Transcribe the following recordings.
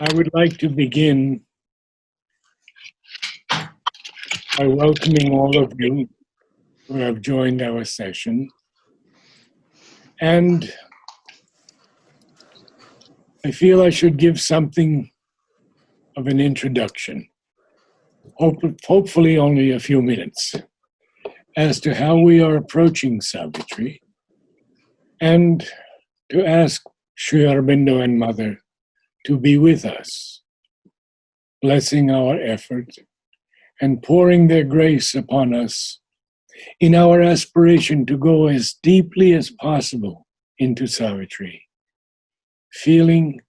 I would like to begin by welcoming all of you who have joined our session. And I feel I should give something of an introduction, hopefully only a few minutes, as to how we are approaching Savitri, and to ask Sri Aurobindo and Mother to be with us, blessing our effort and pouring their grace upon us in our aspiration to go as deeply as possible into Savitri, feeling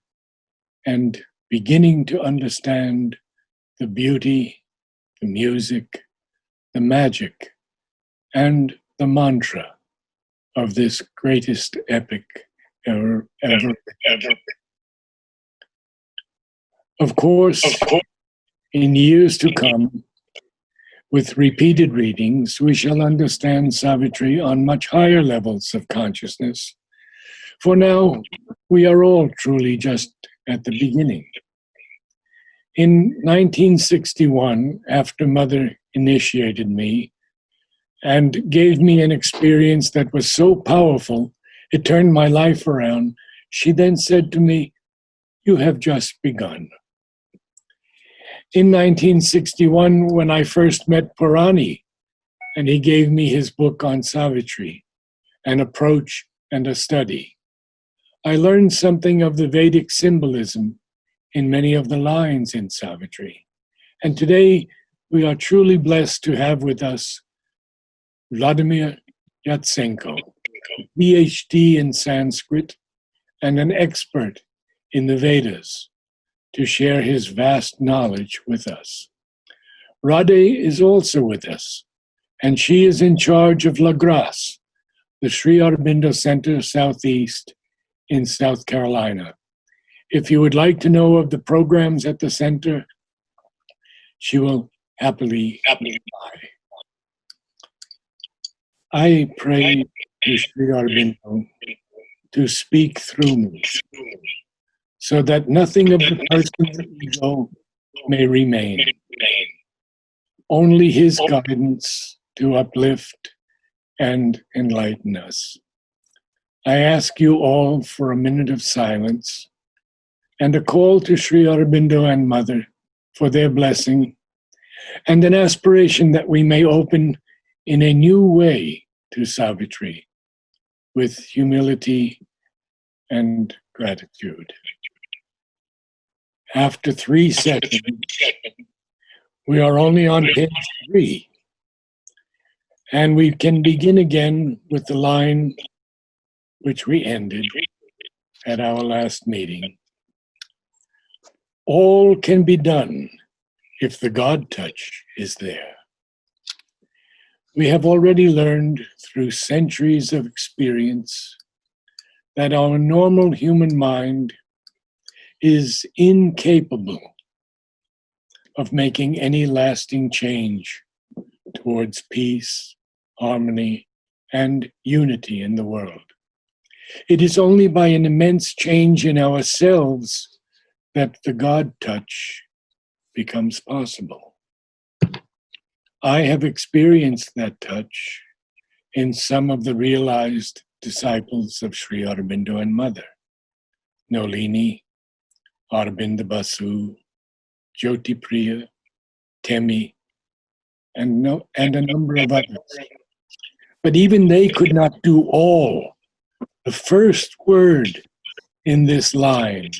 and beginning to understand the beauty, the music, the magic, and the mantra of this greatest epic ever. Of course, in years to come, with repeated readings, we shall understand Savitri on much higher levels of consciousness. For now, we are all truly just at the beginning. In 1961, after Mother initiated me and gave me an experience that was so powerful, it turned my life around, she then said to me, "You have just begun." In 1961, when I first met Purani, and he gave me his book on Savitri, an approach and a study, I learned something of the Vedic symbolism in many of the lines in Savitri. And today, we are truly blessed to have with us Vladimir Yatsenko, PhD in Sanskrit and an expert in the Vedas, to share his vast knowledge with us. Radhe is also with us, and she is in charge of La Grace, the Sri Aurobindo Center Southeast in South Carolina. If you would like to know of the programs at the center, she will happily reply. I pray to Sri Aurobindo to speak through me, so that nothing of the personal ego may remain. Only his guidance to uplift and enlighten us. I ask you all for a minute of silence and a call to Sri Aurobindo and Mother for their blessing, and an aspiration that we may open in a new way to Savitri with humility and gratitude. After 3 seconds, we are only on page 3, and we can begin again with the line which we ended at our last meeting. All can be done if the God touch is there. We have already learned through centuries of experience that our normal human mind is incapable of making any lasting change towards peace, harmony, and unity in the world. It is only by an immense change in ourselves that the God touch becomes possible. I have experienced that touch in some of the realized disciples of Sri Aurobindo and Mother, Nolini, Aurobindo Basu, Jyoti Priya, Temi, and a number of others. But even they could not do all. The first word in this line,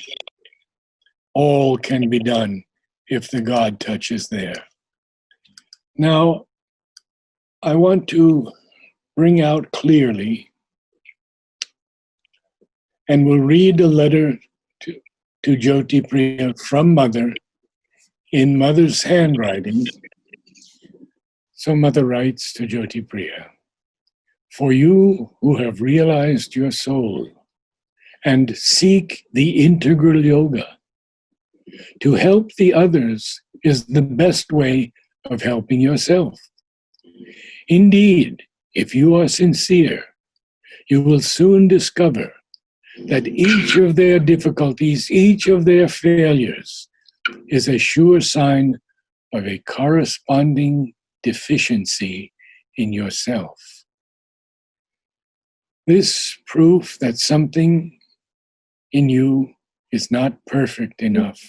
all can be done if the God touch is there. Now, I want to bring out clearly, and we'll read a letter to Jyoti Priya from Mother in Mother's handwriting. So Mother writes to Jyoti Priya, "For you who have realized your soul and seek the integral yoga, to help the others is the best way of helping yourself. Indeed, if you are sincere, you will soon discover that each of their difficulties, each of their failures is a sure sign of a corresponding deficiency in yourself. This proof that something in you is not perfect enough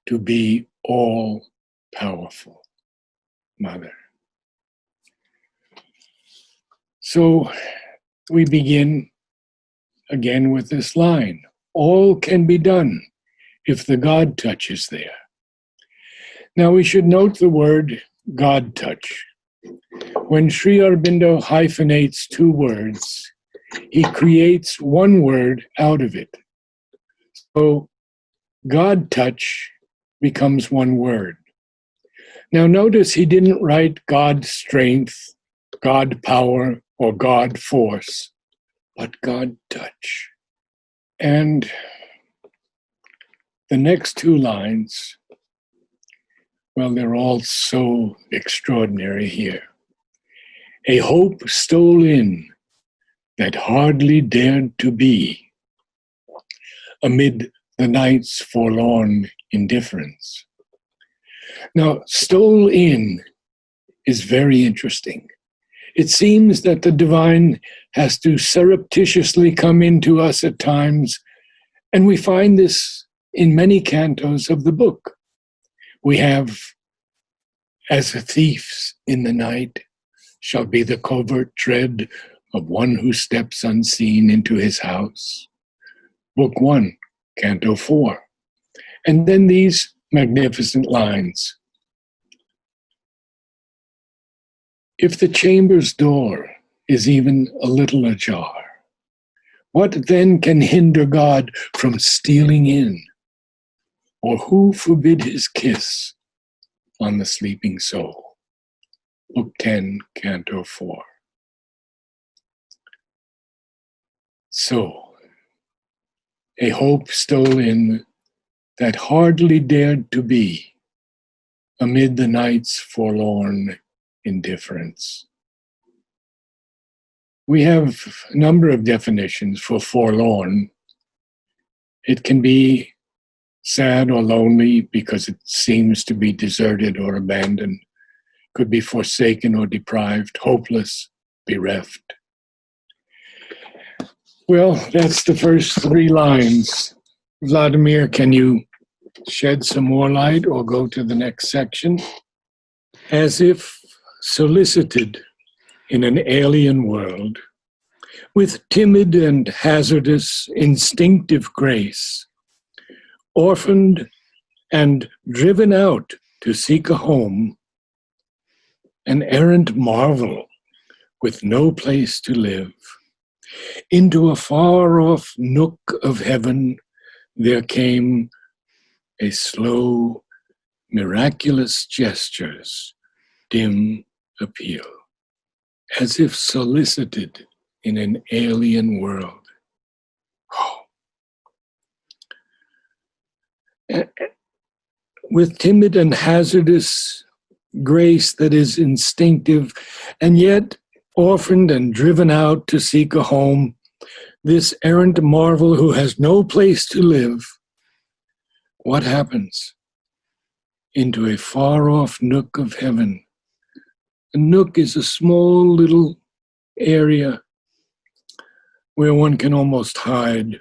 to be all-powerful, Mother. So we begin again with this line, all can be done if the God touch is there. Now we should note the word God touch. When Sri Aurobindo hyphenates two words, he creates one word out of it. So God touch becomes one word. Now notice he didn't write God strength, God power, or God force, but God touch. And the next two lines, well, they're all so extraordinary here. A hope stole in that hardly dared to be amid the night's forlorn indifference. Now, stole in is very interesting. It seems that the divine has to surreptitiously come into us at times, and we find this in many cantos of the book. We have, as a thief's in the night shall be the covert tread of one who steps unseen into his house. Book 1, Canto 4. And then these magnificent lines. If the chamber's door is even a little ajar, what then can hinder God from stealing in? Or who forbid his kiss on the sleeping soul? Book 10, Canto 4. So, a hope stole in that hardly dared to be amid the night's forlorn indifference. We have a number of definitions for forlorn. It can be sad or lonely because it seems to be deserted or abandoned. Could be forsaken or deprived, hopeless, bereft. Well, that's the first three lines. Vladimir, can you shed some more light or go to the next section? As if solicited in an alien world, with timid and hazardous instinctive grace, orphaned and driven out to seek a home, an errant marvel with no place to live, into a far-off nook of heaven there came a slow, miraculous gesture's dim appeal, as if solicited in an alien world. Oh. With timid and hazardous grace that is instinctive, and yet orphaned and driven out to seek a home, this errant marvel who has no place to live, what happens? Into a far-off nook of heaven. A nook is a small little area where one can almost hide.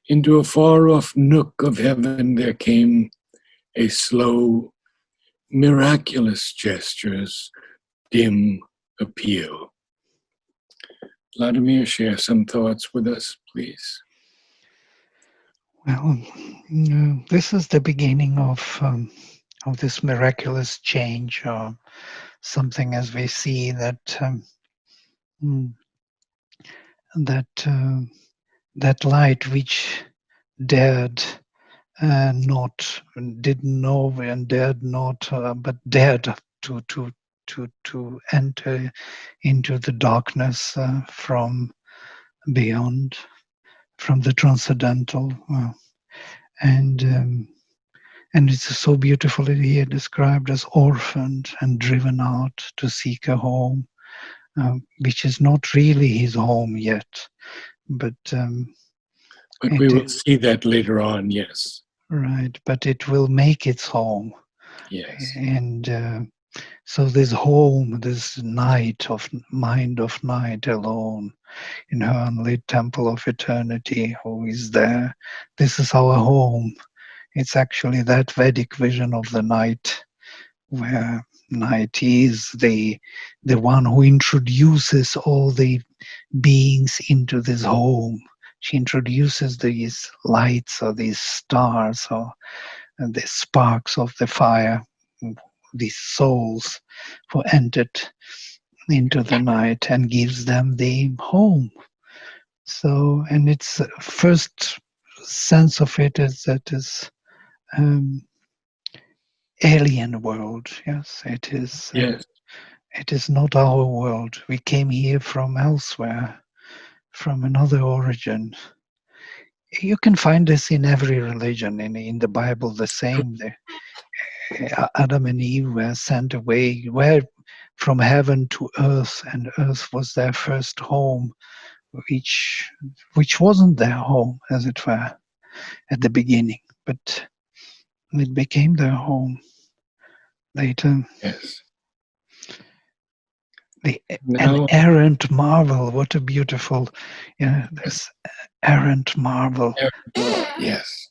Into a far-off nook of heaven there came a slow, miraculous gesture's dim appeal. Vladimir, share some thoughts with us, please. Well, this is the beginning of this miraculous change, or something as we see that that light which dared didn't know and dared not, but dared to enter into the darkness from beyond, from the transcendental, and it's so beautifully here described as orphaned and driven out to seek a home, which is not really his home yet, but we will see that later on. Yes. Right, but it will make its home. Yes. And so this home, this night of mind of night alone in her unlit temple of eternity, who is there? This is our home. It's actually that Vedic vision of the night, where night is the one who introduces all the beings into this home. She introduces these lights or these stars or the sparks of the fire, these souls who entered into the night, and gives them the home. So, and its first sense of it is that is alien world. Yes, it is. Yes. It is not our world. We came here from elsewhere, from another origin. You can find this in every religion. In the Bible, the same. Adam and Eve were sent away, were from heaven to earth, and earth was their first home, which wasn't their home, as it were, at the beginning, but it became their home later. Yes. An errant marvel. What a beautiful, this errant marvel. Yes.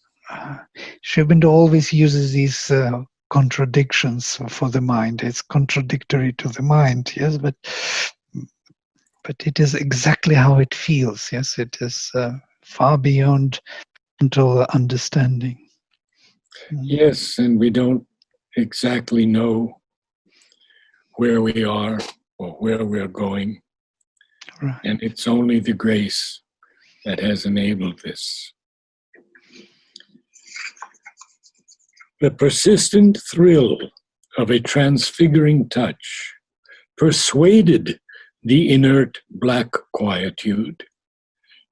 Sri Aurobindo always uses these contradictions for the mind. It's contradictory to the mind, yes, but it is exactly how it feels. Yes, it is far beyond mental understanding. Yes, and we don't exactly know where we are or where we're going. Right. And it's only the grace that has enabled this. The persistent thrill of a transfiguring touch persuaded the inert black quietude,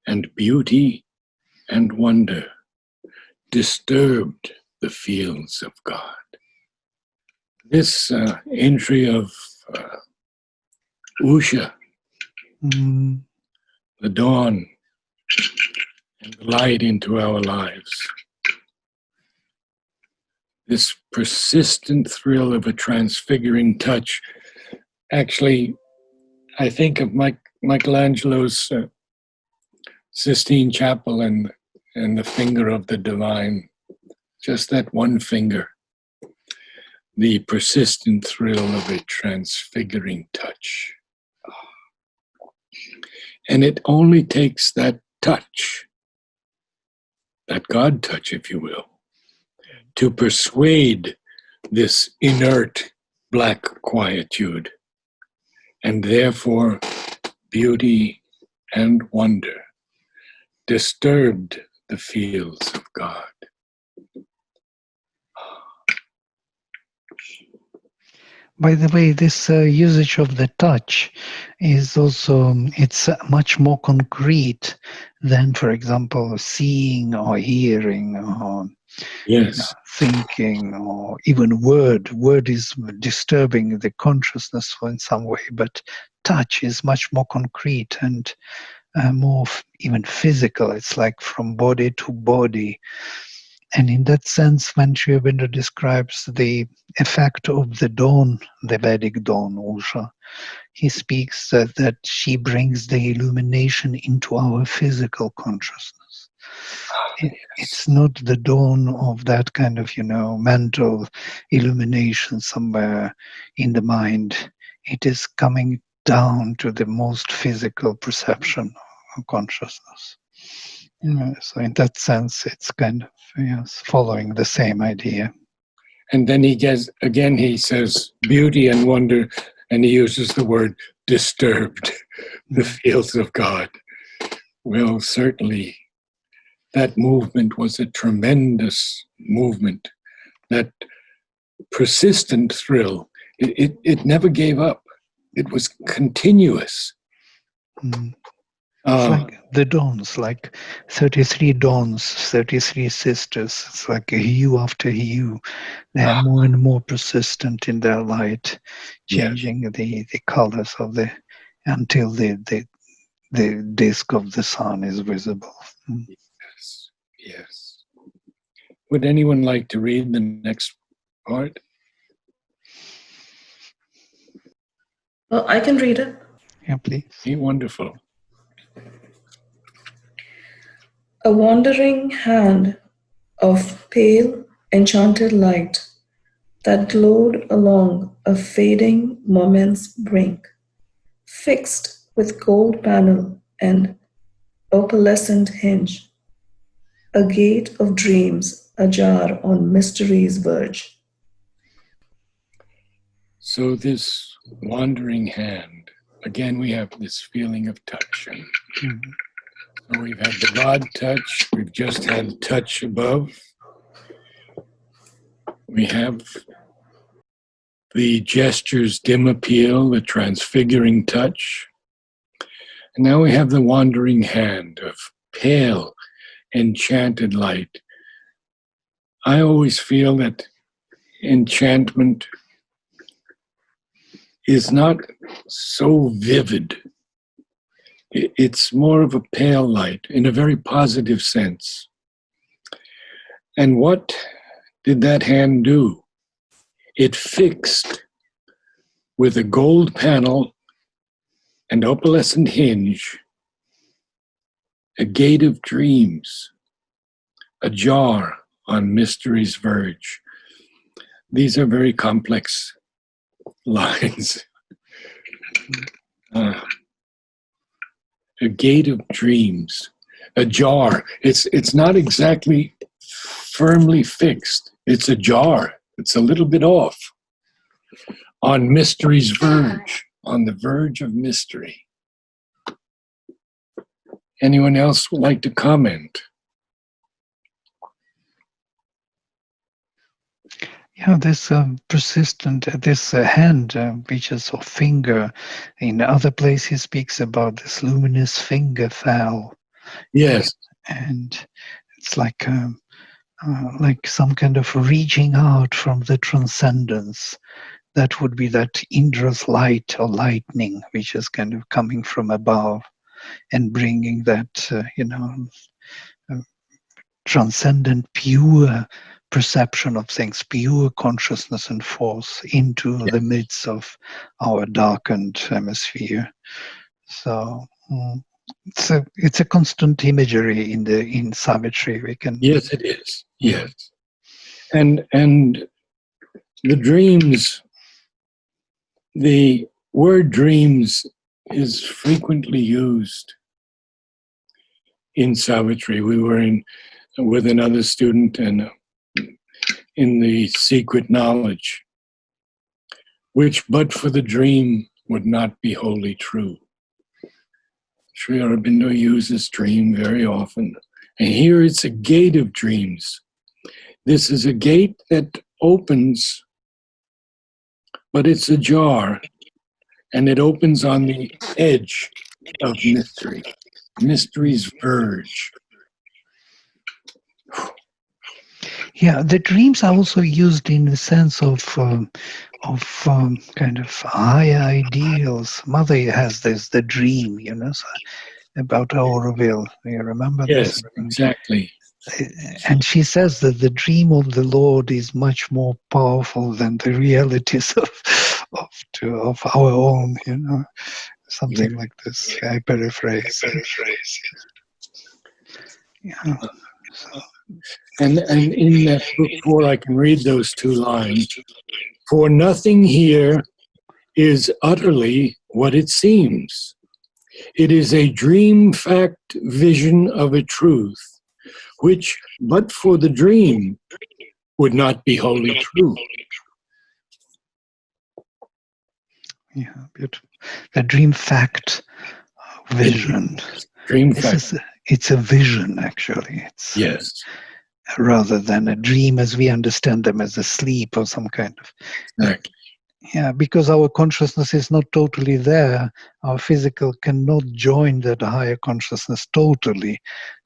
and beauty and wonder disturbed the fields of God. This entry of Usha, the dawn and the light into our lives, this persistent thrill of a transfiguring touch. Actually, I think of Michelangelo's Sistine Chapel and the finger of the divine, just that one finger, the persistent thrill of a transfiguring touch. And it only takes that touch, that God touch, if you will, to persuade this inert black quietude, and therefore beauty and wonder disturbed the fields of God. By the way, this usage of the touch is also, it's much more concrete than, for example, seeing or hearing or Yes. Thinking or even word. Word is disturbing the consciousness in some way, but touch is much more concrete and more even physical. It's like from body to body. And in that sense, when Sri Aurobindo describes the effect of the dawn, the Vedic dawn, Usha, he speaks that she brings the illumination into our physical consciousness. It's not the dawn of that kind of, mental illumination somewhere in the mind. It is coming down to the most physical perception of consciousness. So in that sense, it's kind of following the same idea. And then he says beauty and wonder, and he uses the word disturbed, the fields of God. Well, certainly that movement was a tremendous movement. That persistent thrill, it never gave up. It was continuous. It's like the dawns, like 33 dawns, 33 sisters. It's like a hue after hue. They are more and more persistent in their light, changing the colors of until the the disk of the sun is visible. Yes, yes. Would anyone like to read the next part? I can read it. Yeah, please. Wonderful. A wandering hand of pale, enchanted light that glowed along a fading moment's brink, fixed with gold panel and opalescent hinge, a gate of dreams ajar on mystery's verge. So this wandering hand, again, we have this feeling of touch. So we've had the rod touch, we've just had touch above. We have the gesture's dim appeal, the transfiguring touch. And now we have the wandering hand of pale, enchanted light. I always feel that enchantment is not so vivid. It's more of a pale light in a very positive sense. And what did that hand do? It fixed with a gold panel and opalescent hinge a gate of dreams, ajar on mystery's verge. These are very complex lines. A gate of dreams, ajar. It's not exactly firmly fixed. It's ajar. It's a little bit off. On mystery's verge, on the verge of mystery. Anyone else would like to comment? Yeah, this persistent, this hand, which is or finger, in other places he speaks about this luminous finger fell. Yes. And it's like some kind of reaching out from the transcendence. That would be that Indra's light or lightning, which is kind of coming from above and bringing that, transcendent, pure perception of things, pure consciousness and force into the midst of our darkened hemisphere. So it's a constant imagery in Savitri. We can. Yes, it is. Yes, and the dreams. The word dreams is frequently used in Savitri. We were with another student and in the secret knowledge, which but for the dream would not be wholly true. Sri Aurobindo uses dream very often. And here it's a gate of dreams. This is a gate that opens, but it's ajar, and it opens on the edge of mystery, mystery's verge. Yeah, the dreams are also used in the sense of kind of higher ideals. Mother has the dream, so, about Auroville. You remember Yes, this? exactly. And she says that the dream of the Lord is much more powerful than the realities of our own, something like this. I paraphrase. Yeah. So. And in that book 4, I can read those two lines. For nothing here is utterly what it seems. It is a dream fact vision of a truth, which, but for the dream, would not be wholly true. Yeah, beautiful. The dream fact vision. Dream fact. It's a vision, actually. It's, yes. Rather than a dream as we understand them as a sleep or some kind of. Exactly. Yeah, because our consciousness is not totally there. Our physical cannot join that higher consciousness totally.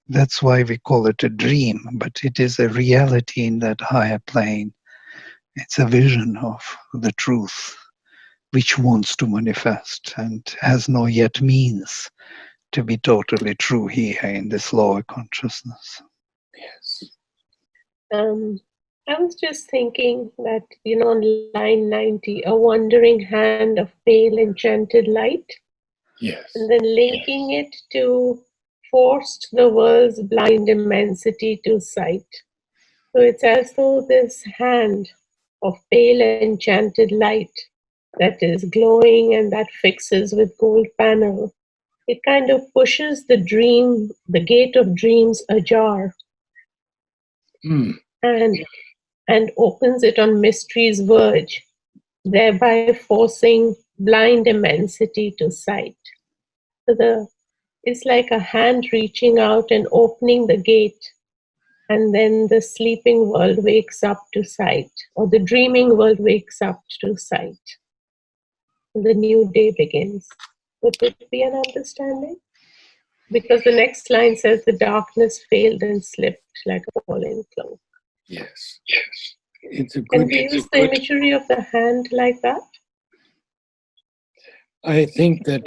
That's why we call it a dream, but it is a reality in that higher plane. It's a vision of the truth, which wants to manifest and has no yet means to be totally true here in this lower consciousness. Yes. I was just thinking that, on line 90, a wandering hand of pale enchanted light, Yes. and then linking it to forced the world's blind immensity to sight. So it's as though this hand of pale enchanted light that is glowing and that fixes with gold panel, it kind of pushes the gate of dreams ajar, Mm. and opens it on mystery's verge, thereby forcing blind immensity to sight. So it's like a hand reaching out and opening the gate, and then the sleeping world wakes up to sight, or the dreaming world wakes up to sight. The new day begins. Would it be an understanding? Because the next line says the darkness failed and slipped like a falling cloak. Yes. Yes. It's a Can good. we use the imagery of the hand like that? I think that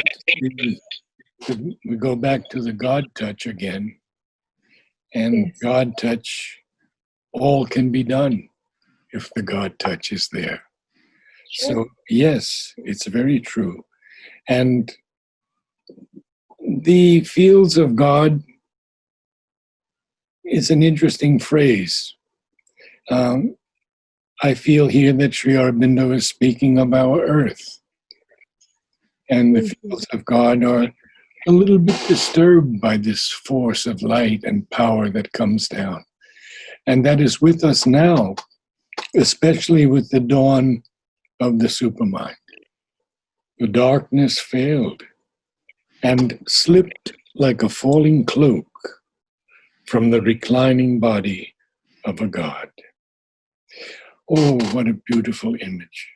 we go back to the God touch again, and Yes. God touch, all can be done if the God touch is there. Sure. So yes, it's very true. And the fields of God is an interesting phrase. I feel here that Sri Aurobindo is speaking of our earth. And the fields of God are a little bit disturbed by this force of light and power that comes down. And that is with us now, especially with the dawn of the supermind. The darkness failed and slipped like a falling cloak from the reclining body of a god. Oh, what a beautiful image.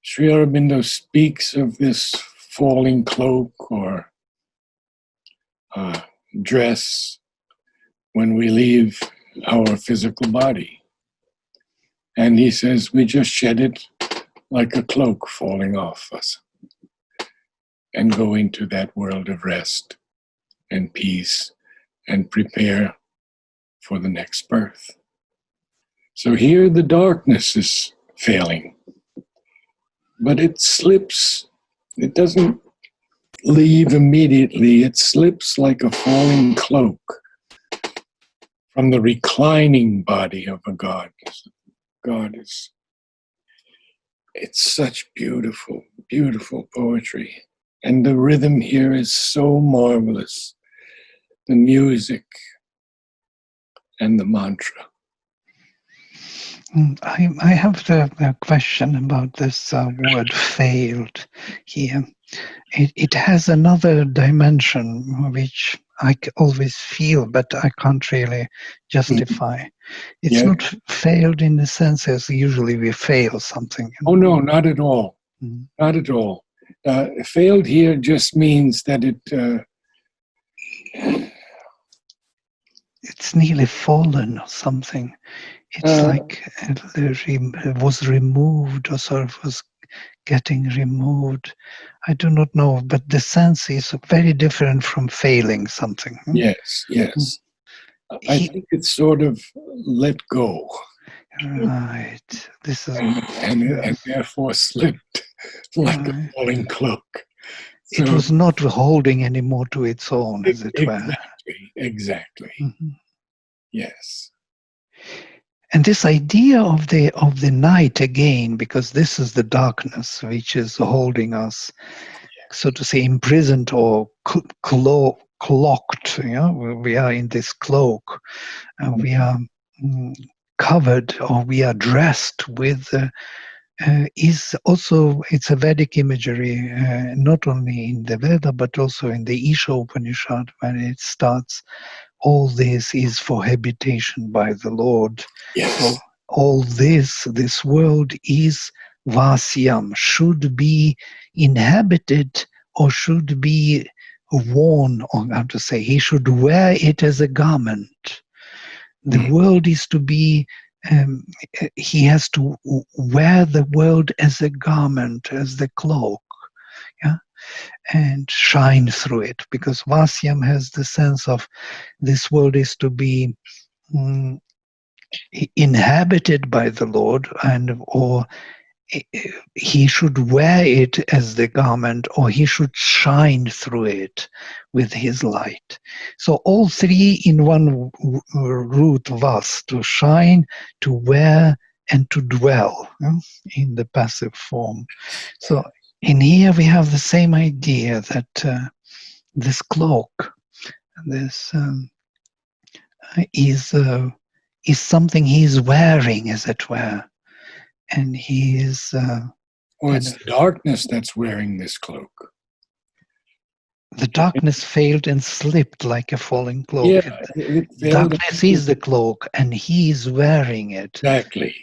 Sri Aurobindo speaks of this falling cloak or dress when we leave our physical body. And he says we just shed it like a cloak falling off us and go into that world of rest and peace and prepare for the next birth. So here the darkness is failing, but it slips. It doesn't leave immediately. It slips like a falling cloak from the reclining body of a god. God is, it's such beautiful, beautiful poetry. And the rhythm here is so marvelous. The music and the mantra. I have a question about this word failed here. It has another dimension which I always feel, but I can't really justify. It's not failed in the sense as usually we fail something. Oh, no, not at all. Not at all. Failed here just means that it's nearly fallen or something. It's like it was removed or sort of was getting removed. I do not know, but the sense is very different from failing something. Yes, yes. I think it's sort of let go. Right. This is and therefore slipped like a falling cloak. So, it was not holding any more to its own, as it were. Exactly. Yes. And this idea of the night again, because this is the darkness which is holding us, so to say, imprisoned or cloaked. We are in this cloak, and we are covered, or we are dressed with. Is also, it's a Vedic imagery, not only in the Veda but also in the Isha Upanishad, when it starts, all this is for habitation by the Lord. Yes. So all this world is vasyam, should be inhabited or should be worn, or how to say, he should wear it as a garment. The world is to be, he has to wear the world as a garment, as the cloak. Yeah. and shine through it, because Vasyam has the sense of this world is to be inhabited by the Lord, and or he should wear it as the garment, or he should shine through it with his light. So all three in one root: vas, to shine, to wear, and to dwell, in the passive form. So in here we have the same idea that this cloak, this is something he's wearing, as it were, and he is. Or it's the darkness that's wearing this cloak. The darkness failed and slipped like a falling cloak. Yeah, darkness is the cloak, and he is wearing it. Exactly.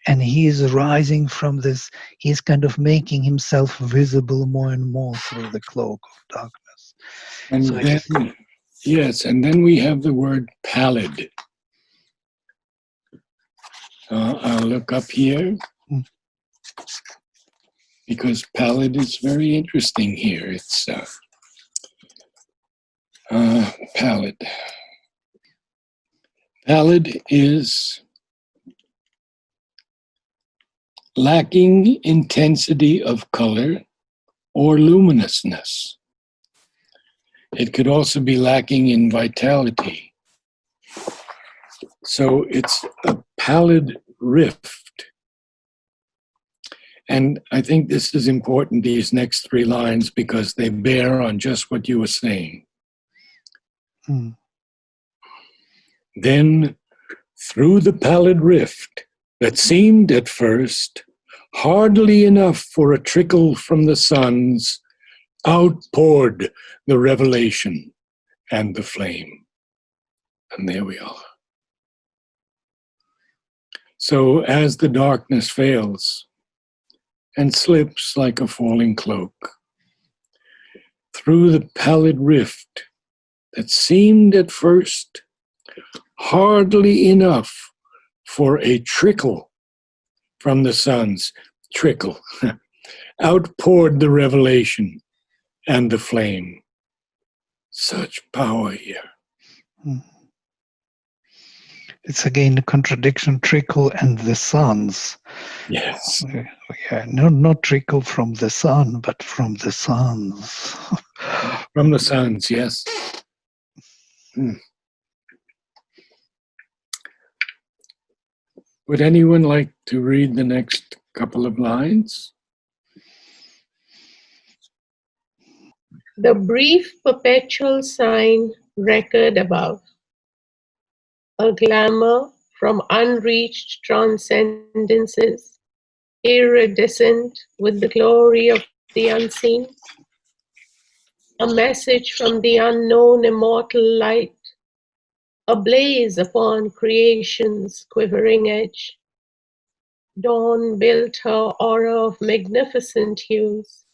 And he is rising from this. He's kind of making himself visible more and more through the cloak of darkness. And so then, yes, and then we have the word pallid. I'll look up here, because pallid is very interesting here. It's pallid. Pallid is lacking intensity of color or luminousness. It could also be lacking in vitality. So it's a pallid rift. And I think this is important, these next three lines, because they bear on just what you were saying. Then, through the pallid rift that seemed at first hardly enough for a trickle from the suns, outpoured the revelation and the flame. And there we are. So as the darkness fails and slips like a falling cloak, through the pallid rift that seemed at first hardly enough for a trickle from the suns, trickle, outpoured the revelation and the flame. Such power here. It's again the contradiction, trickle and the suns. Yes. Yeah, not trickle from the sun, but from the suns. From the suns, yes. Would anyone like to read the next couple of lines? The brief perpetual sign record above, a glamour from unreached transcendences, iridescent with the glory of the unseen, a message from the unknown immortal light, ablaze upon creation's quivering edge. Dawn built her aura of magnificent hues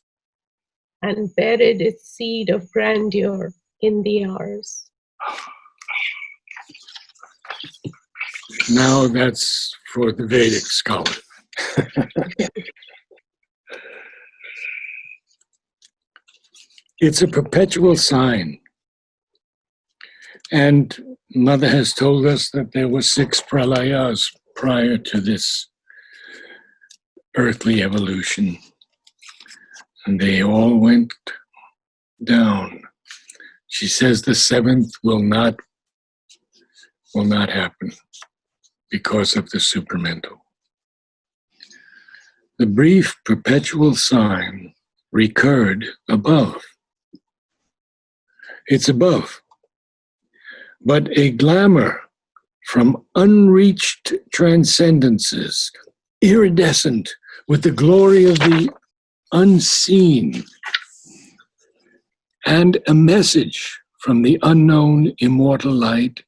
and buried its seed of grandeur in the hours. Now that's for the Vedic scholar. It's a perpetual sign. And Mother has told us that there were 6 pralayas prior to this earthly evolution. And they all went down. She says the 7th will not happen because of the supermental. The brief perpetual sign recurred above. It's above. But a glamour from unreached transcendences, iridescent with the glory of the unseen, and a message from the unknown immortal light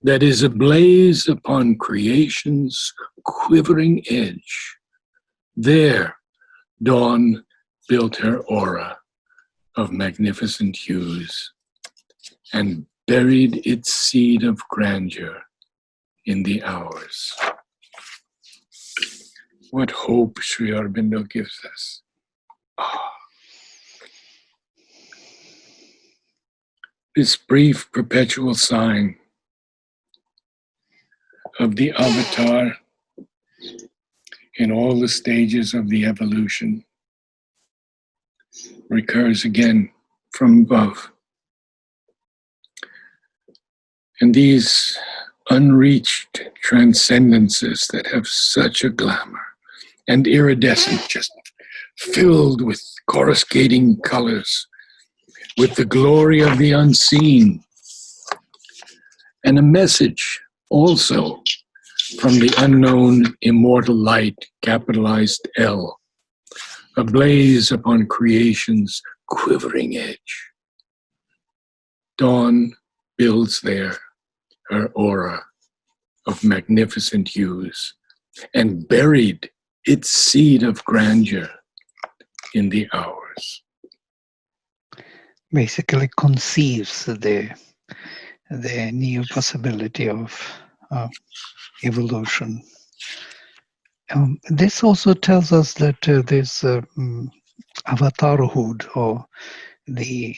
that is ablaze upon creation's quivering edge. There, dawn built her aura of magnificent hues and buried its seed of grandeur in the hours. What hope Sri Aurobindo gives us. this brief perpetual sign of the avatar in all the stages of the evolution recurs again from above. And these unreached transcendences that have such a glamour and iridescent, just filled with coruscating colors, with the glory of the unseen, and a message also from the unknown immortal light, capitalized L, ablaze upon creation's quivering edge. Dawn builds there her aura of magnificent hues, and buried its seed of grandeur in the hours. Basically conceives the new possibility of evolution. This also tells us that this avatarhood, or the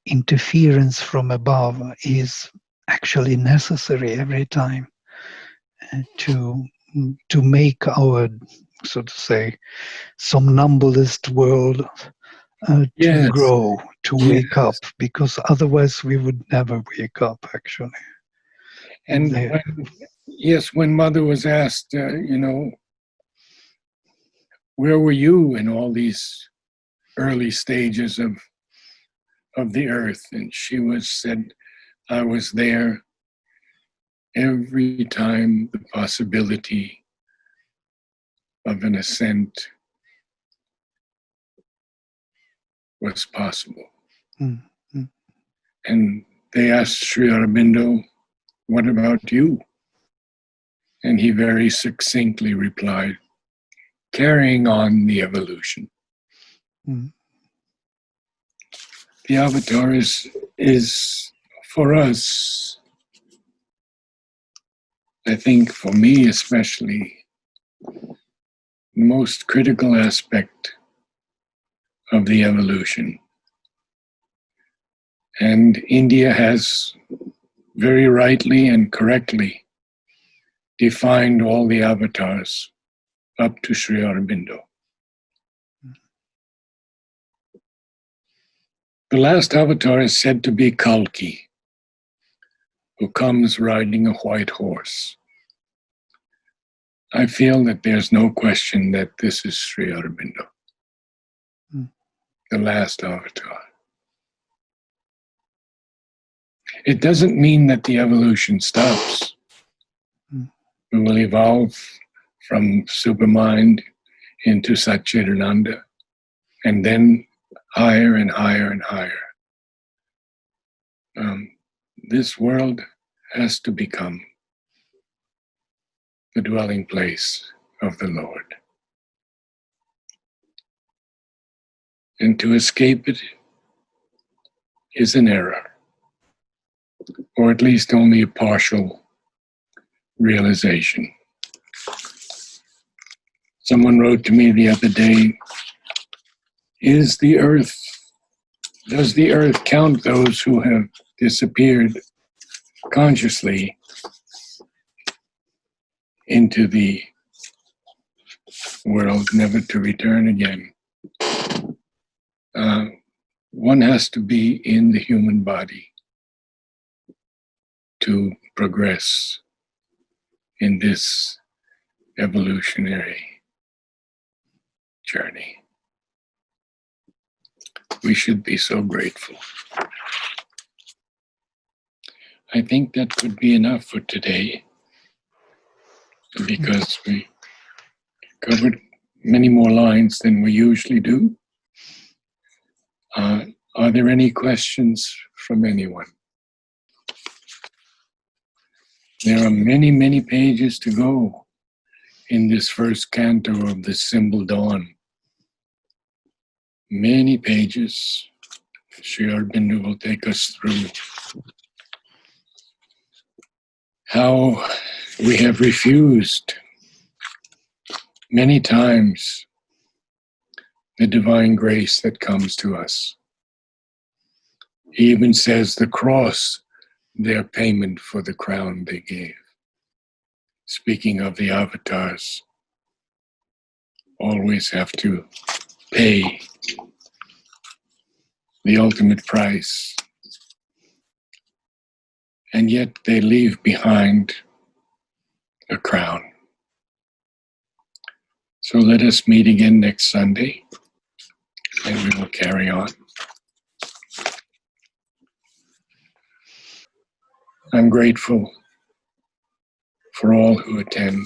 interference from above, is actually necessary every time to make our, so to say, somnambulist world to grow, to wake up, because otherwise we would never wake up, actually. And when Mother was asked, where were you in all these early stages of the earth? And she said, I was there every time the possibility of an ascent was possible. Mm-hmm. And they asked Sri Aurobindo, what about you? And he very succinctly replied, carrying on the evolution. Mm-hmm. The avatar is for us, I think for me especially, the most critical aspect of the evolution. And India has very rightly and correctly defined all the avatars up to Sri Aurobindo. The last avatar is said to be Kalki, who comes riding a white horse. I feel that there's no question that this is Sri Aurobindo, the last avatar. It doesn't mean that the evolution stops. We will evolve from Supermind into Satchidananda, and then higher and higher and higher. This world has to become the dwelling place of the Lord. And to escape it is an error, or at least only a partial realization. Someone wrote to me the other day, does the earth count those who have disappeared consciously into the world never to return again? One has to be in the human body to progress in this evolutionary journey. We should be so grateful. I think that could be enough for today, because we covered many more lines than we usually do. Are there any questions from anyone? There are many, many pages to go in this first canto of the Symbol Dawn. Many pages. Sri Aurobindo will take us through how we have refused many times the divine grace that comes to us. He even says the cross, their payment for the crown they gave. Speaking of the avatars, always have to pay the ultimate price. And yet they leave behind a crown. So let us meet again next Sunday, and we will carry on. I'm grateful for all who attend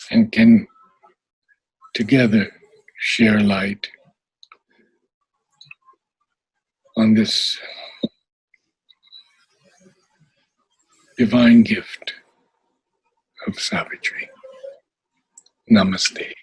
and can together share light on this divine gift of Savitri. Namaste.